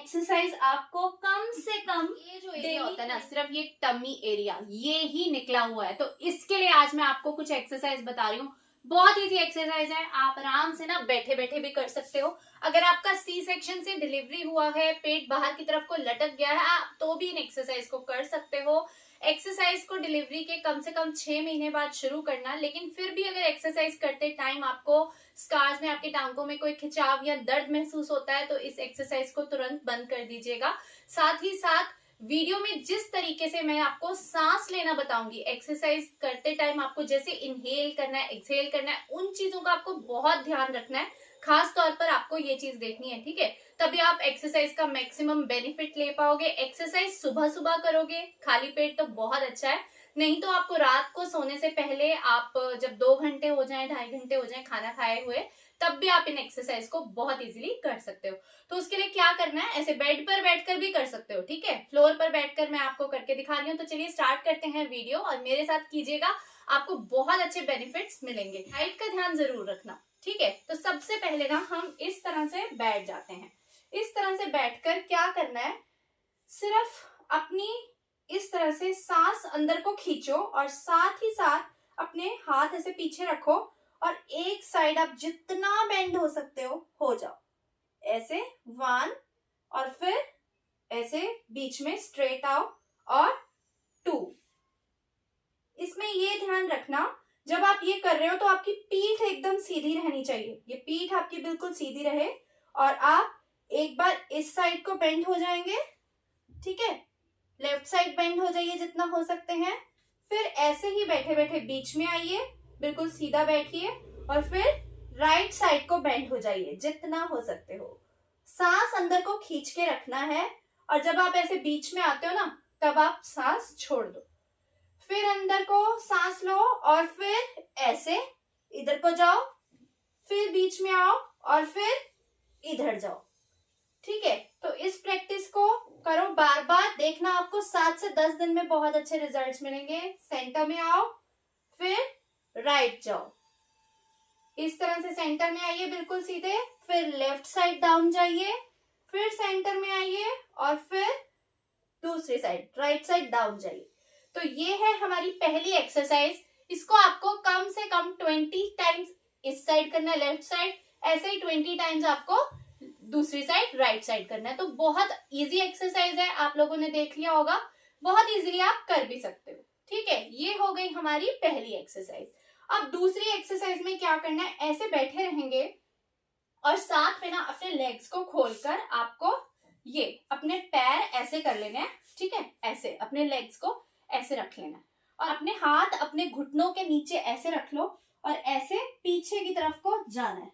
Exercise आपको कम से कम, ये जो एरिया होता है ना, सिर्फ ये टमी एरिया ये ही निकला हुआ है, तो इसके लिए आज मैं आपको कुछ एक्सरसाइज बता रही हूँ। बहुत इजी एक्सरसाइज है, आप आराम से ना बैठे बैठे भी कर सकते हो। अगर आपका सी सेक्शन से डिलीवरी हुआ है, पेट बाहर की तरफ को लटक गया है, आप तो भी इन एक्सरसाइज को कर सकते हो। एक्सरसाइज को डिलीवरी के कम से कम 6 महीने बाद शुरू करना, लेकिन फिर भी अगर एक्सरसाइज करते टाइम आपको स्कार्स में, आपकी टांगों में कोई खिंचाव या दर्द महसूस होता है, तो इस एक्सरसाइज को तुरंत बंद कर दीजिएगा। साथ ही साथ वीडियो में जिस तरीके से मैं आपको सांस लेना बताऊंगी, एक्सरसाइज करते टाइम आपको जैसे इनहेल करना है, एक्सहेल करना है, उन चीजों का आपको बहुत ध्यान रखना है। खास तौर पर आपको ये चीज देखनी है, ठीक है? तभी आप एक्सरसाइज का मैक्सिमम बेनिफिट ले पाओगे। एक्सरसाइज सुबह सुबह करोगे खाली पेट तो बहुत अच्छा है, नहीं तो आपको रात को सोने से पहले, आप जब 2 घंटे हो जाए, 2.5 घंटे हो जाए खाना खाए हुए, तब भी आप इन एक्सरसाइज को बहुत इजीली कर सकते हो। तो उसके लिए क्या करना है, ऐसे बेड पर बैठकर भी कर सकते हो, ठीक है? फ्लोर पर बैठकर मैं आपको करके दिखा रही हूँ। तो चलिए स्टार्ट करते हैं वीडियो, और मेरे साथ कीजिएगा, आपको बहुत अच्छे बेनिफिट्स मिलेंगे। हाइट का ध्यान जरूर रखना, ठीक है? तो सबसे पहले ना हम इस तरह से बैठ जाते हैं। इस तरह से बैठकर क्या करना है, सिर्फ अपनी इस तरह से सांस अंदर को खींचो और साथ ही साथ अपने हाथ ऐसे पीछे रखो और एक साइड आप जितना बेंड हो सकते हो जाओ। ऐसे 1, और फिर ऐसे बीच में स्ट्रेट आओ, और 2। इसमें ये ध्यान रखना, जब आप ये कर रहे हो तो आपकी पीठ एकदम सीधी रहनी चाहिए। ये पीठ आपकी बिल्कुल सीधी रहे, और आप एक बार इस साइड को बेंड हो जाएंगे, ठीक है? लेफ्ट साइड बेंड हो जाइए जितना हो सकते हैं। फिर ऐसे ही बैठे बैठे बीच में आइए, बिल्कुल सीधा बैठिए, और फिर राइट साइड को बेंड हो जाइए जितना हो सकते हो। सांस अंदर को खींच के रखना है, और जब आप ऐसे बीच में आते हो ना, तब आप सांस छोड़ दो। फिर अंदर को सांस लो, और फिर ऐसे इधर को जाओ, फिर बीच में आओ, और फिर इधर जाओ, ठीक है? तो इस प्रैक्टिस को करो बार बार, देखना आपको 7 से 10 दिन में बहुत अच्छे रिजल्ट्स मिलेंगे। सेंटर में आओ, फिर राइट जाओ, इस तरह से सेंटर में आइए बिल्कुल सीधे, फिर लेफ्ट साइड डाउन जाइए, फिर सेंटर में आइए, और फिर दूसरी साइड राइट साइड डाउन जाइए। तो ये है हमारी पहली एक्सरसाइज। इसको आपको कम से कम 20 टाइम्स इस साइड करना है, लेफ्ट साइड, ऐसे ही 20 टाइम्स आपको दूसरी साइड राइट साइड करना है। तो बहुत इजी एक्सरसाइज है, आप लोगों ने देख लिया होगा, बहुत इजीली आप कर भी सकते हो, ठीक है? ये हो गई हमारी पहली एक्सरसाइज। अब दूसरी एक्सरसाइज में क्या करना है, ऐसे बैठे रहेंगे और साथ में ना अपने लेग्स को खोलकर आपको ये अपने पैर ऐसे कर लेने हैं, ठीक है? ऐसे अपने लेग्स को ऐसे रख लेना है, और अपने हाथ अपने घुटनों के नीचे ऐसे रख लो, और ऐसे पीछे की तरफ को जाना है।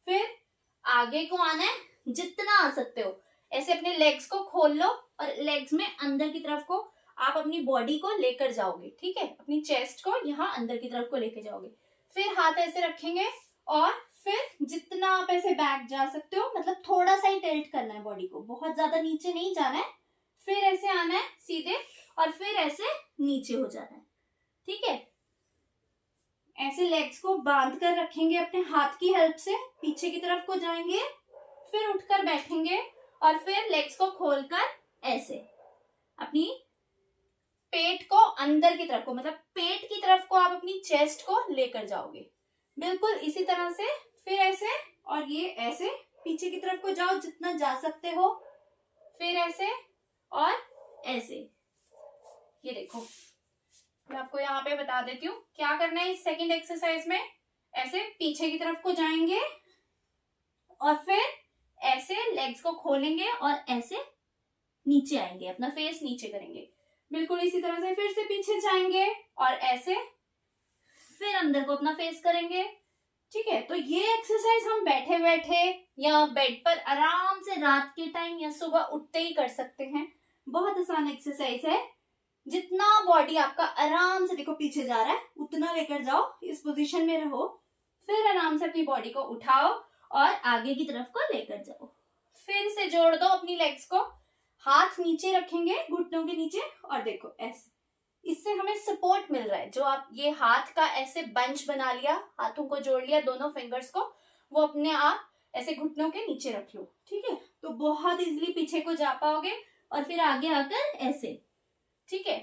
फिर आगे को आना है, जितना आ सकते हो। ऐसे अपने लेग्स को खोल लो, और लेग्स में अंदर की तरफ को आप अपनी बॉडी को लेकर जाओगे, ठीक है? अपनी चेस्ट को यहाँ अंदर की तरफ को लेकर जाओगे। फिर हाथ ऐसे रखेंगे, और फिर जितना आप ऐसे बैक जा सकते हो, मतलब थोड़ा सा ही टिल्ट करना है बॉडी को, बहुत ज्यादा नीचे नहीं जाना है। फिर ऐसे आना है सीधे, और फिर ऐसे नीचे हो जाना है, ठीक है? ऐसे लेग्स को बांध कर रखेंगे अपने हाथ की हेल्प से, पीछे की तरफ को जाएंगे, फिर उठकर बैठेंगे, और फिर लेग्स को खोलकर ऐसे अपनी पेट को अंदर की तरफ को, मतलब पेट की तरफ को आप अपनी चेस्ट को लेकर जाओगे, बिल्कुल इसी तरह से। फिर ऐसे, और ये ऐसे पीछे की तरफ को जाओ जितना जा सकते हो, फिर ऐसे और ऐसे। ये देखो, मैं आपको यहाँ पे बता देती हूँ क्या करना है इस सेकंड एक्सरसाइज में। ऐसे पीछे की तरफ को जाएंगे, और फिर ऐसे लेग्स को खोलेंगे, और ऐसे नीचे आएंगे, अपना फेस नीचे करेंगे, बिल्कुल इसी तरह से। फिर से पीछे जाएंगे, और ऐसे फिर अंदर को अपना फेस करेंगे, ठीक है? तो ये एक्सरसाइज हम बैठे बैठे या बेड पर आराम से रात के टाइम या सुबह उठते ही कर सकते हैं। बहुत आसान एक्सरसाइज है, जितना बॉडी आपका आराम से, देखो पीछे जा रहा है, उतना लेकर जाओ, इस पोजीशन में रहो, फिर आराम से अपनी बॉडी को उठाओ और आगे की तरफ को लेकर जाओ। फिर से जोड़ दो अपनी लेग्स को, हाथ नीचे रखेंगे घुटनों के नीचे, और देखो ऐसे, इससे हमें सपोर्ट मिल रहा है। जो आप ये हाथ का ऐसे बंच बना लिया, हाथों को जोड़ लिया, दोनों फिंगर्स को, वो अपने आप ऐसे घुटनों के नीचे रख लो, ठीक है? तो बहुत इजीली पीछे को जा पाओगे और फिर आगे आकर ऐसे, ठीक है।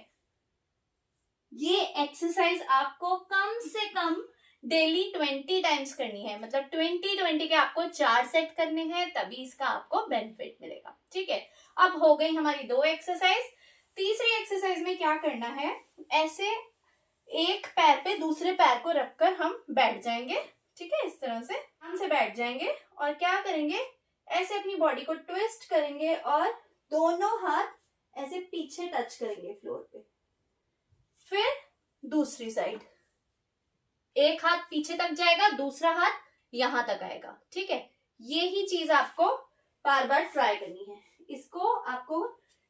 ये एक्सरसाइज आपको कम से कम डेली 20 टाइम्स करनी है, मतलब 20 के आपको 4 सेट करने हैं, तभी इसका आपको बेनिफिट मिलेगा, ठीक है। अब हो गई हमारी 2 एक्सरसाइज। तीसरी एक्सरसाइज में क्या करना है, ऐसे एक पैर पे दूसरे पैर को रखकर हम बैठ जाएंगे, ठीक है। इस तरह से आराम से बैठ जाएंगे और क्या करेंगे, ऐसे अपनी बॉडी को ट्विस्ट करेंगे और दोनों हाथ ऐसे पीछे टच करेंगे फ्लोर पे। फिर दूसरी साइड, एक हाथ पीछे तक जाएगा, दूसरा हाथ यहां तक आएगा, ठीक है। ये ही चीज आपको बार बार ट्राई करनी है। इसको आपको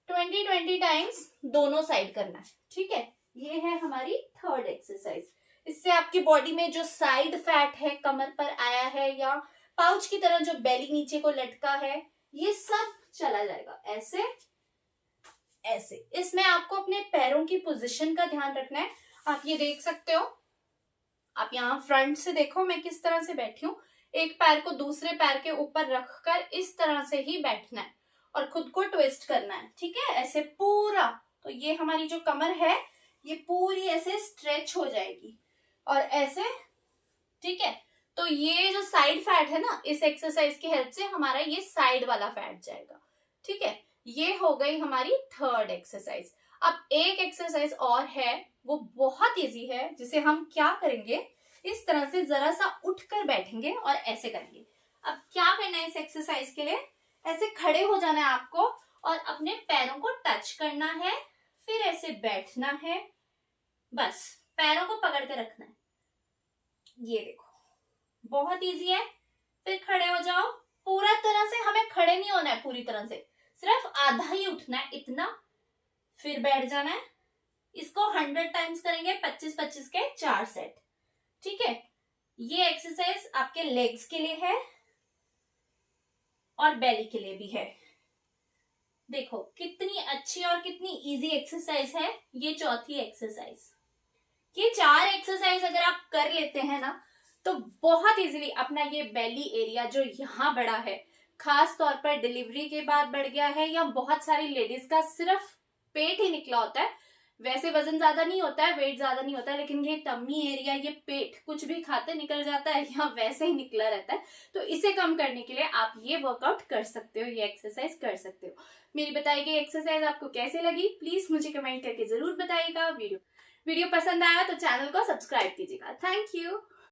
20 टाइम्स दोनों साइड करना है, ठीक है। ये है हमारी थर्ड एक्सरसाइज। इससे आपकी बॉडी में जो साइड फैट है, कमर पर आया है या पाउच की तरह जो बेली नीचे को लटका है, ये सब चला जाएगा। ऐसे ऐसे इसमें आपको अपने पैरों की पोजीशन का ध्यान रखना है। आप ये देख सकते हो, आप यहाँ फ्रंट से देखो मैं किस तरह से बैठी हूँ। एक पैर को दूसरे पैर के ऊपर रखकर इस तरह से ही बैठना है और खुद को ट्विस्ट करना है, ठीक है, ऐसे पूरा। तो ये हमारी जो कमर है ये पूरी ऐसे स्ट्रेच हो जाएगी और ऐसे, ठीक है। तो ये जो साइड फैट है ना, इस एक्सरसाइज की हेल्प से हमारा ये साइड वाला फैट जाएगा, ठीक है। ये हो गई हमारी थर्ड एक्सरसाइज। अब एक एक्सरसाइज और है, वो बहुत इजी है, जिसे हम क्या करेंगे, इस तरह से जरा सा उठकर बैठेंगे और ऐसे करेंगे। अब क्या करना है इस एक्सरसाइज के लिए, ऐसे खड़े हो जाना है आपको और अपने पैरों को टच करना है, फिर ऐसे बैठना है, बस पैरों को पकड़ के रखना है। ये देखो बहुत इजी है। फिर खड़े हो जाओ, पूरा तरह से हमें खड़े नहीं होना है, पूरी तरह से सिर्फ आधा ही उठना है, इतना, फिर बैठ जाना है। इसको 100 टाइम्स करेंगे, 25-25 के 4 सेट, ठीक है। ये एक्सरसाइज आपके लेग्स के लिए है और बेली के लिए भी है। देखो कितनी अच्छी और कितनी इजी एक्सरसाइज है ये चौथी एक्सरसाइज। ये 4 एक्सरसाइज अगर आप कर लेते हैं ना, तो बहुत इजीली अपना ये बेली एरिया जो यहाँ बढ़ा है, खास तौर पर डिलीवरी के बाद बढ़ गया है, या बहुत सारी लेडीज का सिर्फ पेट ही निकला होता है, वैसे वजन ज्यादा नहीं होता है, वेट ज्यादा नहीं होता है, लेकिन ये टम्मी एरिया, ये पेट कुछ भी खाते निकल जाता है या वैसे ही निकला रहता है। तो इसे कम करने के लिए आप ये वर्कआउट कर सकते हो, ये एक्सरसाइज कर सकते हो। मेरी बताई गई एक्सरसाइज आपको कैसे लगी, प्लीज मुझे कमेंट करके जरूर बताइएगा। वीडियो पसंद आया तो चैनल को सब्सक्राइब कीजिएगा। Thank you.